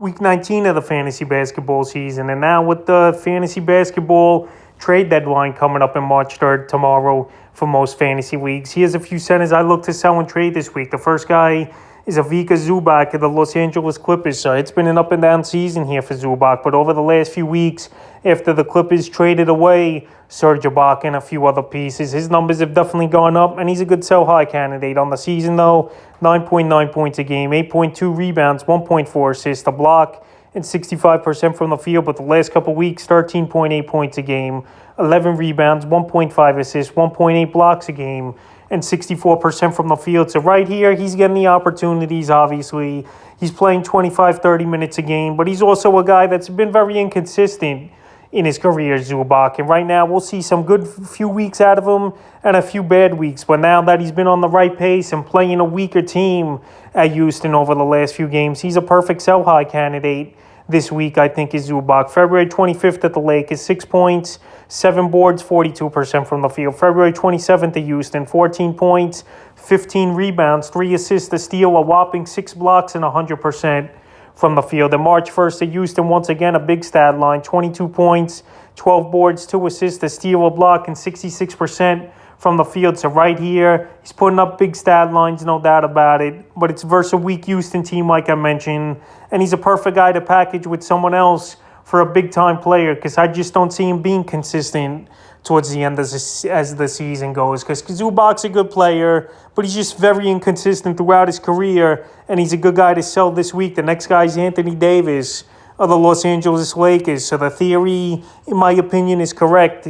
Week 19 of the fantasy basketball season. And now with the fantasy basketball trade deadline coming up in March 3rd, tomorrow, for most fantasy leagues, here's a few centers I look to sell and trade this week. The first guy is Avika Zubac of the Los Angeles Clippers. So it's been an up and down season here for Zubac, but over the last few weeks, after the Clippers traded away Serge Ibaka and a few other pieces, his numbers have definitely gone up, and he's a good sell-high candidate. On the season, though, 9.9 points a game, 8.2 rebounds, 1.4 assists, a block, and 65% from the field. But the last couple weeks, 13.8 points a game, 11 rebounds, 1.5 assists, 1.8 blocks a game, and 64% from the field. So right here, he's getting the opportunities, obviously. He's playing 25, 30 minutes a game, but he's also a guy that's been very inconsistent in his career, Zubac. And right now, we'll see some good few weeks out of him and a few bad weeks. But now that he's been on the right pace and playing a weaker team at Houston over the last few games, he's a perfect sell-high candidate this week, I think, is Zubac. February 25th at the Lake is 6 points, 7 boards, 42% from the field. February 27th at Houston, 14 points, 15 rebounds, 3 assists, a steal, a whopping 6 blocks, and 100% from the field. And March 1st at Houston, once again, a big stat line, 22 points, 12 boards, 2 assists, a steal, a block, and 66% from the field. So right here, he's putting up big stat lines, no doubt about it. But it's versus a weak Houston team, like I mentioned. And he's a perfect guy to package with someone else for a big-time player, because I just don't see him being consistent towards the end as the season goes. Because Zubac's a good player, but he's just very inconsistent throughout his career, and he's a good guy to sell this week. The next guy is Anthony Davis of the Los Angeles Lakers. So the theory, in my opinion, is correct.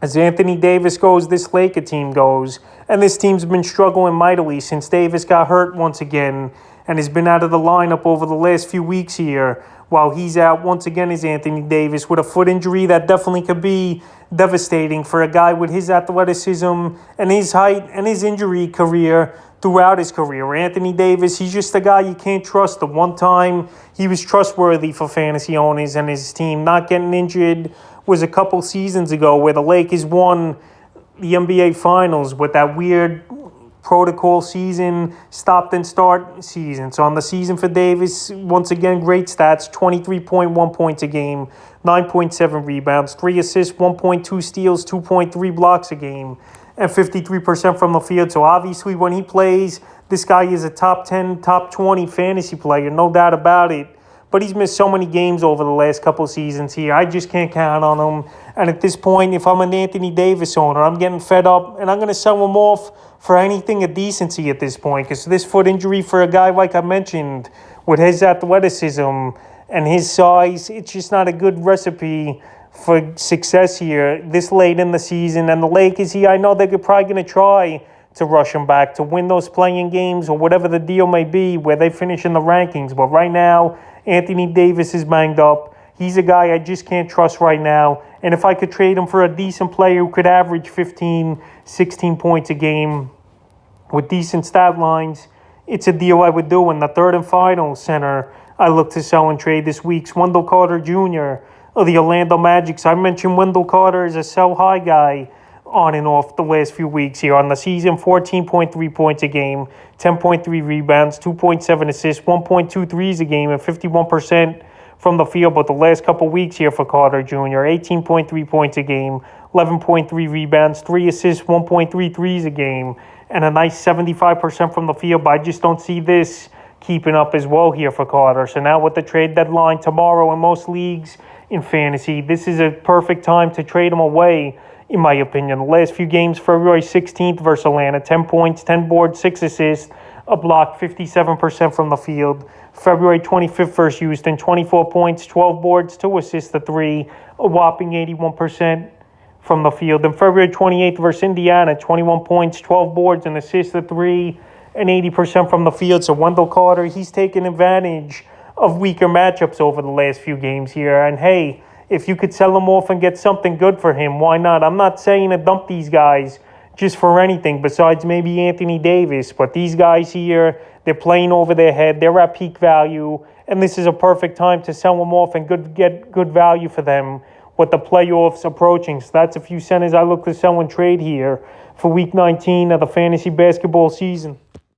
As Anthony Davis goes, this Laker team goes. And this team's been struggling mightily since Davis got hurt once again and has been out of the lineup over the last few weeks here. While he's out once again is Anthony Davis with a foot injury that definitely could be devastating for a guy with his athleticism and his height and his injury career throughout his career. Anthony Davis, he's just a guy you can't trust. The one time he was trustworthy for fantasy owners and his team not getting injured was a couple seasons ago, where the Lakers won the NBA Finals with that weird protocol season, stop and start season. So on the season for Davis, once again, great stats, 23.1 points a game, 9.7 rebounds, 3 assists, 1.2 steals, 2.3 blocks a game, and 53% from the field. So obviously when he plays, this guy is a top 10, top 20 fantasy player, no doubt about it. But he's missed so many games over the last couple seasons here. I just can't count on him. And at this point, if I'm an Anthony Davis owner, I'm getting fed up, and I'm going to sell him off for anything of decency at this point. Because this foot injury for a guy, like I mentioned, with his athleticism and his size, it's just not a good recipe for success here this late in the season. And the Lakers here, I know they're probably going to try to rush him back to win those playing games or whatever the deal may be where they finish in the rankings. But right now, Anthony Davis is banged up. He's a guy I just can't trust right now. And if I could trade him for a decent player who could average 15, 16 points a game with decent stat lines, it's a deal I would do. And the third and final center I look to sell and trade this week's Wendell Carter Jr. of the Orlando Magic. So I mentioned Wendell Carter as a sell-high guy on and off the last few weeks here. On the season, 14.3 points a game, 10.3 rebounds, 2.7 assists, 1.2 threes a game, and 51% from the field. But the last couple weeks here for Carter Jr., 18.3 points a game, 11.3 rebounds, 3 assists, 1.3 threes a game, and a nice 75% from the field. But I just don't see this keeping up as well here for Carter. So now with the trade deadline tomorrow in most leagues in fantasy, this is a perfect time to trade him away, in my opinion. The last few games, February 16th versus Atlanta, 10 points, 10 boards, 6 assists, a block, 57% from the field. February 25th versus Houston, 24 points, 12 boards, 2 assists, a 3, a whopping 81% from the field. And February 28th versus Indiana, 21 points, 12 boards, an assist, a 3, and 80% from the field. So Wendell Carter, he's taking advantage of weaker matchups over the last few games here. And hey, if you could sell him off and get something good for him, why not? I'm not saying to dump these guys just for anything besides maybe Anthony Davis. But these guys here, they're playing over their head. They're at peak value. And this is a perfect time to sell them off and get good value for them with the playoffs approaching. So that's a few centers I look to sell and trade here for Week 19 of the fantasy basketball season.